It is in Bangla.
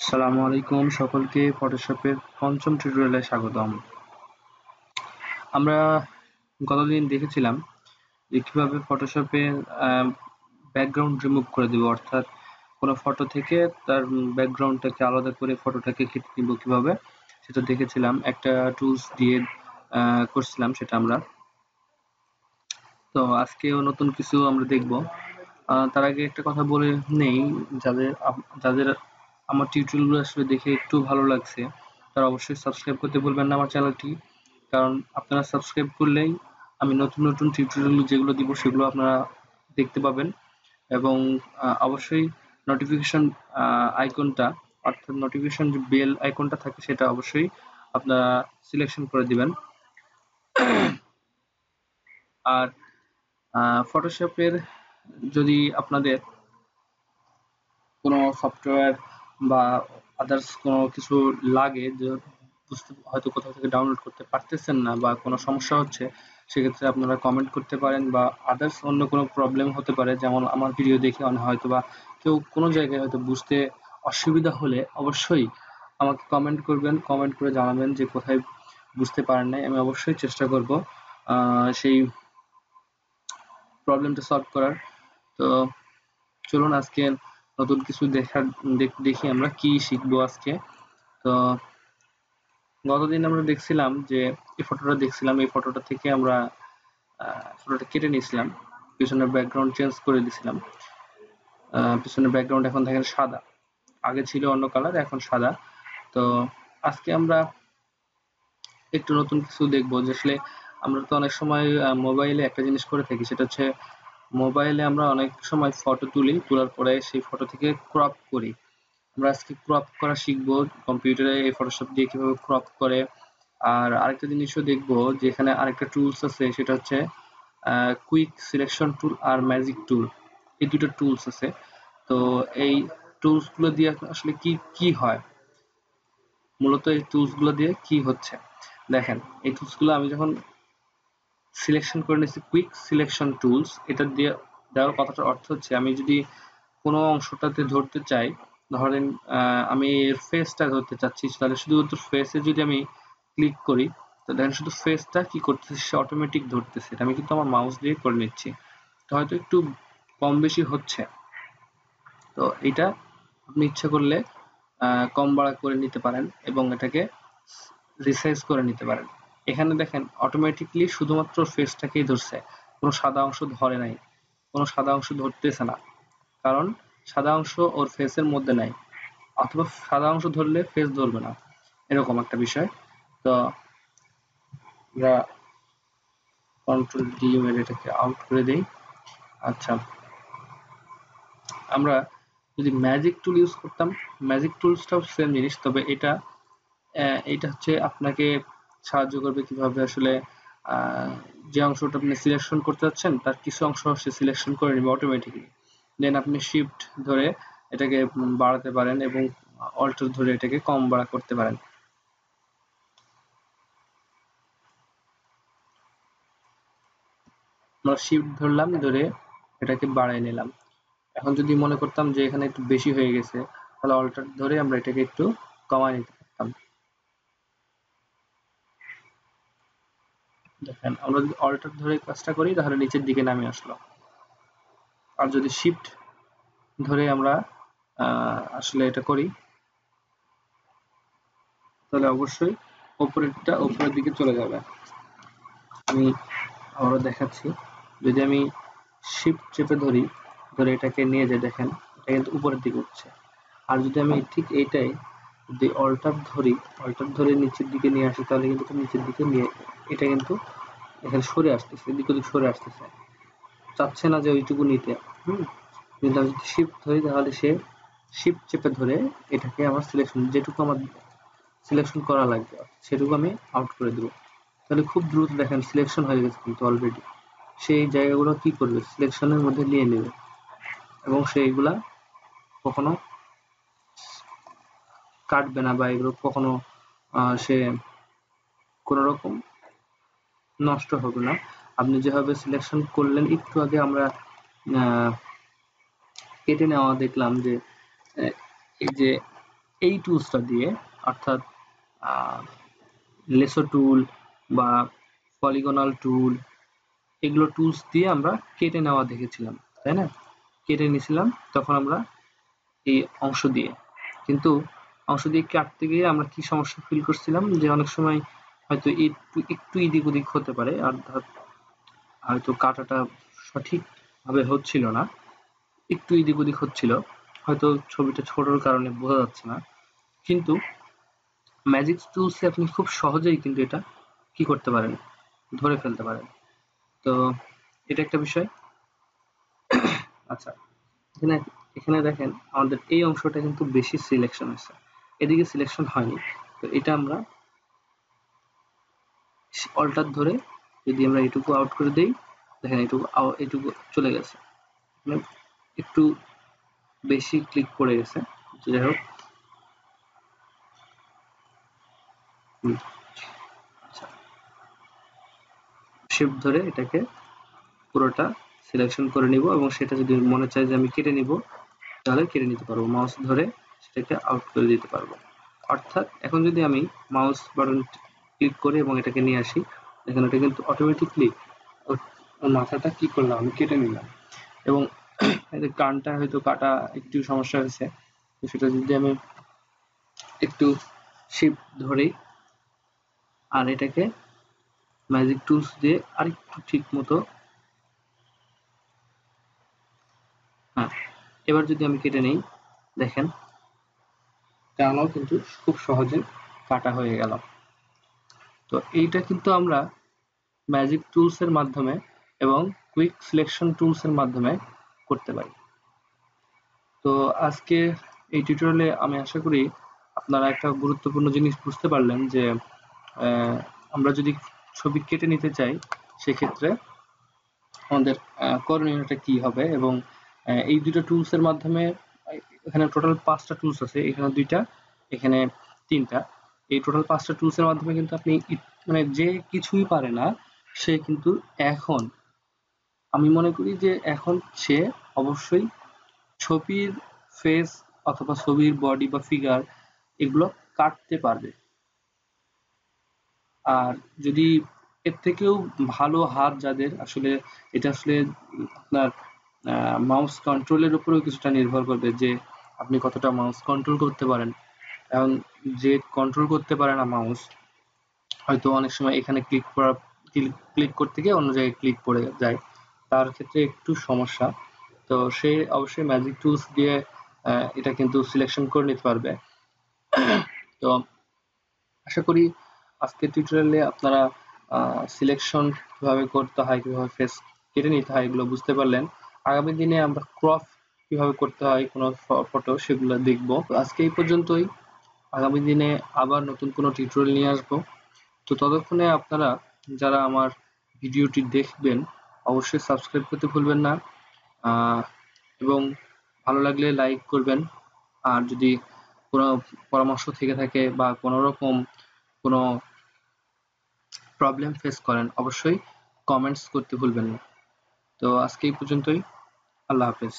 আসসালামু আলাইকুম সকলকে ফটোশপের পঞ্চম টিউটোরিয়ালে স্বাগতম। আমরা গতদিন দেখেছিলাম যে কিভাবে ফটোশপে ব্যাকগ্রাউন্ড রিমুভ করে দেব, অর্থাৎ কোনো ফটো থেকে তার ব্যাকগ্রাউন্ডটাকে আলাদা করে ফটোটাকে কেটে নিব কিভাবে, সেটা দেখেছিলাম। একটা টুলস দিয়ে করছিলাম সেটা আমরা। তো আজকেও নতুন কিছু আমরা দেখব। তার আগে একটা কথা বলে নেই, যাদের আমার টিউটোরিয়ালগুলো আসলে দেখে একটু ভালো লাগছে তারা অবশ্যই সাবস্ক্রাইব করতে ভুলবেন না আমার চ্যানেলটি, কারণ আপনারা সাবস্ক্রাইব করলেই আমি নতুন নতুন টিউটোরিয়াল যেগুলো দিব সেগুলো আপনারা দেখতে পাবেন। এবং অবশ্যই নোটিফিকেশন আইকনটা, অর্থাৎ নোটিফিকেশন যে বেল আইকনটা থাকে সেটা অবশ্যই আপনারা সিলেকশন করে দিবেন। আর ফটোশপের যদি আপনাদের কোনো সফটওয়্যার বা আদার্স কোনো কিছু লাগে, যে হয়তো কোথাও থেকে ডাউনলোড করতে পারতেছেন না বা কোনো সমস্যা হচ্ছে, সেক্ষেত্রে আপনারা কমেন্ট করতে পারেন। বা আদার্স অন্য কোনো প্রবলেম হতে পারে, যেমন আমার ভিডিও দেখে হয়তো বা কেউ কোনো জায়গায় হয়তো বুঝতে অসুবিধা হলে অবশ্যই আমাকে কমেন্ট করবেন, কমেন্ট করে জানাবেন যে কোথায় বুঝতে পারেন নাই। আমি অবশ্যই চেষ্টা করব সেই প্রবলেমটা সলভ করার। তো চলুন আজকে নতুন কিছু দেখি আমরা কি শিখবো আজকে। তো গতদিন আমরা দেখছিলাম যে এই ফটোটা থেকে আমরা ফটোটা কেটে নিয়েছিলাম, পিছনের ব্যাকগ্রাউন্ড চেঞ্জ করে দিয়েছিলাম। পিছনের ব্যাকগ্রাউন্ড এখন দেখেন সাদা, আগে ছিল অন্য কালার, এখন সাদা। তো আজকে আমরা একটু নতুন কিছু দেখবো, যে আসলে আমরা তো অনেক সময় মোবাইলে একটা জিনিস করে থাকি, সেটা হচ্ছে মোবাইলে আমরা অনেক সময় ফটো তুলি, তোলার পরে সেই ফটো থেকে ক্রপ করি। আমরা আজকে ক্রপ করা শিখবো কম্পিউটারে, এই ফটোশপ দিয়ে কিভাবে ক্রপ করে। আর আরেকটা জিনিসও দেখবো যে এখানে আরেকটা টুলস আছে, সেটা হচ্ছে কুইক সিলেকশন টুল আর ম্যাজিক টুল, এই দুটো টুলস আছে। তো এই টুলস গুলো দিয়ে আসলে কি কি হয়, মূলত এই টুলস গুলো দিয়ে কি হচ্ছে দেখেন। এই টুলস গুলো আমি যখন সিলেকশন করে নিচ্ছি, কুইক সিলেকশন টুলস, এটা দিয়ে দেওয়ার কথাটার অর্থ হচ্ছে আমি যদি কোনো অংশটাতে ধরতে চাই, ধরেন আমি এর ফেসটা ধরতে চাচ্ছি, তাহলে শুধুমাত্র ফেসে যদি আমি ক্লিক করি, তো দেখেন শুধু ফেসটা কি করতেছে, সে অটোমেটিক ধরতেছে। এটা আমি কিন্তু আমার মাউস দিয়ে করে নিচ্ছি। তো হয়তো একটু কম বেশি হচ্ছে, তো এটা আপনি ইচ্ছা করলে কম বাড়া করে নিতে পারেন এবং এটাকে রিসাইজ করে নিতে পারেন। এখানে দেখেন অটোমেটিকলি শুধুমাত্র ফেসটাকেই ধরছে, কোনো সাদা অংশ ধরে নাই, কোনো সাদা অংশ ধরতেছে না, কারণ সাদা অংশ ওর ফেসের মধ্যে নাই, অথবা সাদা অংশ ধরলে ফেস ধরবে না, এরকম একটা বিষয়। তো আমরা কন্ট্রোল ডি মেরে এটাকে আউট করে দেই। আচ্ছা, আমরা যদি ম্যাজিক টুল ইউজ করতাম, ম্যাজিক টুলসটাও সেম জিনিস, তবে এটা হচ্ছে আপনাকে সাহায্য করবে কিভাবে আসলে যে অংশটা আপনি সিলেকশন করতে যাচ্ছেন তার কিছু অংশ সে সিলেকশন করে নেবে অটোমেটিকলি। দেন আপনি শিফট ধরে এটাকে বাড়াতে পারেন এবং অল্টার ধরে এটাকে কম বাড়া করতে পারেন। আমরা শিফট ধরলাম, ধরে এটাকে বাড়াই নিলাম। এখন যদি মনে করতাম যে এখানে একটু বেশি হয়ে গেছে, তাহলে অল্টার ধরে আমরা এটাকে একটু কমায় নিতে পারতাম। দেখেন আমরা যদি অল্টার ধরে কাজটা করি তাহলে নিচের দিকে নামে আসলো, আর যদি শিফট ধরে আমরা আসলে এটা করি তাহলে অবশ্যই উপরের দিকে চলে যাবে। আমি আবারও দেখাচ্ছি, যদি আমি শিফট চেপে ধরে এটাকে নিয়ে যাই, দেখেন এটা কিন্তু উপরের দিকে উঠছে। আর যদি আমি ঠিক এইটাই যদি অল্টার ধরে নিচের দিকে নিয়ে আসি, তাহলে কিন্তু নিচের দিকে নিয়ে এটা কিন্তু এখানে সরে আসতেছে, এদিক ওদিক সরে আসতেছে, চাচ্ছে না যে ওইটুকু নিতে। কিন্তু আমি যদি শিফট ধরি তাহলে সে শিফট চেপে ধরে এটাকে আমার যেটুকু আমার সিলেকশন করা লাগবে সেটুকু আমি আউট করে দেবো। তাহলে খুব দ্রুত দেখেন সিলেকশন হয়ে গেছে কিন্তু অলরেডি। সেই জায়গাগুলো কি করবে, সিলেকশনের মধ্যে নিয়ে নেবে এবং সেইগুলা কখনো কাটবে না, বা এগুলো কখনো সে কোনো রকম নষ্ট হবে না। আপনি যেভাবে সিলেকশন করলেন একটু আগে আমরা কেটে নেওয়া দেখলাম যে এই যে এই টুলসটা দিয়ে, অর্থাৎ লেসো টুল বা পলিগনাল টুল, এগুলো টুলস দিয়ে আমরা কেটে নেওয়া দেখেছিলাম, তাই না? কেটে নিয়েছিলাম তখন আমরা এই অংশ দিয়ে, কিন্তু অংশ দিয়ে কাটতে গিয়ে আমরা কি সমস্যা ফিল করছিলাম, যে অনেক সময় হয়তো একটু এদিক ওদিক হতে পারে, অর্থাৎ হয়তো কাটাটা সঠিকভাবে হচ্ছিল না, একটু এদিক ওদিক হচ্ছিল, হয়তো ছবিটা ছোটর কারণে বোঝা যাচ্ছে না। কিন্তু ম্যাজিক টুলসে আপনি খুব সহজেই কিন্তু এটা কি করতে পারেন, ধরে ফেলতে পারেন। তো এটা একটা বিষয়। আচ্ছা, এখানে এখানে দেখেন আমাদের এই অংশটা কিন্তু বেশি সিলেকশন হয়েছে, এদিকে সিলেকশন হয়নি। তো এটা আমরা অল্টার ধরে যদি আমরা এটুকু আউট করে দেই, দেখেন এটুকু চলে গেছে, মানে একটু বেশি ক্লিক পড়ে গেছে, যাই হোক। আচ্ছা, শিফট ধরে এটাকে পুরোটা সিলেকশন করে নিব, এবং সেটা যদি মনে চায় যে আমি কেটে নিব, তাহলে কেটে নিতে পারবো, মাউস ধরে সেটাকে আউট করে দিতে পারবো। অর্থাৎ এখন যদি আমি মাউস বাটন ক্লিক করি এবং এটাকে নিয়ে আসি, দেখেন এটা কিন্তু অটোমেটিকলি মাথাটা কি করলাম, আমি কেটে নিলাম। এবং কানটা হয়তো কাটা একটু সমস্যা হয়েছে, তো সেটা যদি আমি একটু শিফট ধরি আর এটাকে ম্যাজিক টুলস দিয়ে আরেকটু ঠিক মতো, হ্যাঁ, এবার যদি আমি কেটে নেই, দেখেন টানাও কিন্তু খুব সহজে কাটা হয়ে গেল। তো এইটা কিন্তু আমরা ম্যাজিক টুলস এর মাধ্যমে এবং কুইক সিলেকশন টুলস এর মাধ্যমে করতে পারি। তো আজকে এই টিউটোরিয়ালে আমি আশা করি আপনারা একটা গুরুত্বপূর্ণ জিনিস বুঝতে পারলেন, যে আমরা যদি ছবি কেটে নিতে চাই, সেক্ষেত্রে আমাদের করণীয়টা কি হবে, এবং এই দুটো টুলস এর মাধ্যমে, এখানে টোটাল 5টা টুলস আছে, এখানে 2টা, এখানে 3টা, এই টোটাল 5টা টুলস এর মাধ্যমে কিন্তু আপনি মানে যে কিছুই পারে না, সে কিন্তু এখন, আমি মনে করি যে এখন সে অবশ্যই ছবির ফেস অথবা ছবির বডি বা ফিগার এগুলো কাটতে পারবে। আর যদি এর থেকেও ভালো হাত যাদের, আসলে এটা আসলে আপনার মাউস কন্ট্রোলের উপরেও কিছুটা নির্ভর করবে, যে আপনি কতটা মাউস কন্ট্রোল করতে পারেন। এখন যে কন্ট্রোল করতে পারে না মাউস, হয়তো অনেক সময় এখানে ক্লিক করতে গিয়ে অন্য জায়গায় ক্লিক পড়ে যায়, তার ক্ষেত্রে একটু সমস্যা। তো সে অবশ্যই ম্যাজিক টুলস দিয়ে এটা কিন্তু সিলেকশন করে নিতে পারবে। তো আশা করি আজকের টিউটোরিয়ালে আপনারা সিলেকশন কিভাবে করতে হয়, কিভাবে ফেস কেটে নিতে হয়, এগুলো বুঝতে পারলেন। আগামী দিনে আমরা ক্রপ কিভাবে করতে হয় কোনো ফটো, সেগুলো দেখব। আজকে এই পর্যন্তই, আগামী দিনে আবার নতুন কোনো টিউটোরিয়াল নিয়ে আসবো। তো ততক্ষণে আপনারা যারা আমার ভিডিওটি দেখবেন, অবশ্যই সাবস্ক্রাইব করতে ভুলবেন না, এবং ভালো লাগলে লাইক করবেন। আর যদি কোনো পরামর্শ থেকে থাকে বা কোনো রকম কোনো প্রবলেম ফেস করেন, অবশ্যই কমেন্টস করতে ভুলবেন না। তো আজকে এই পর্যন্তই, আল্লাহ হাফেজ।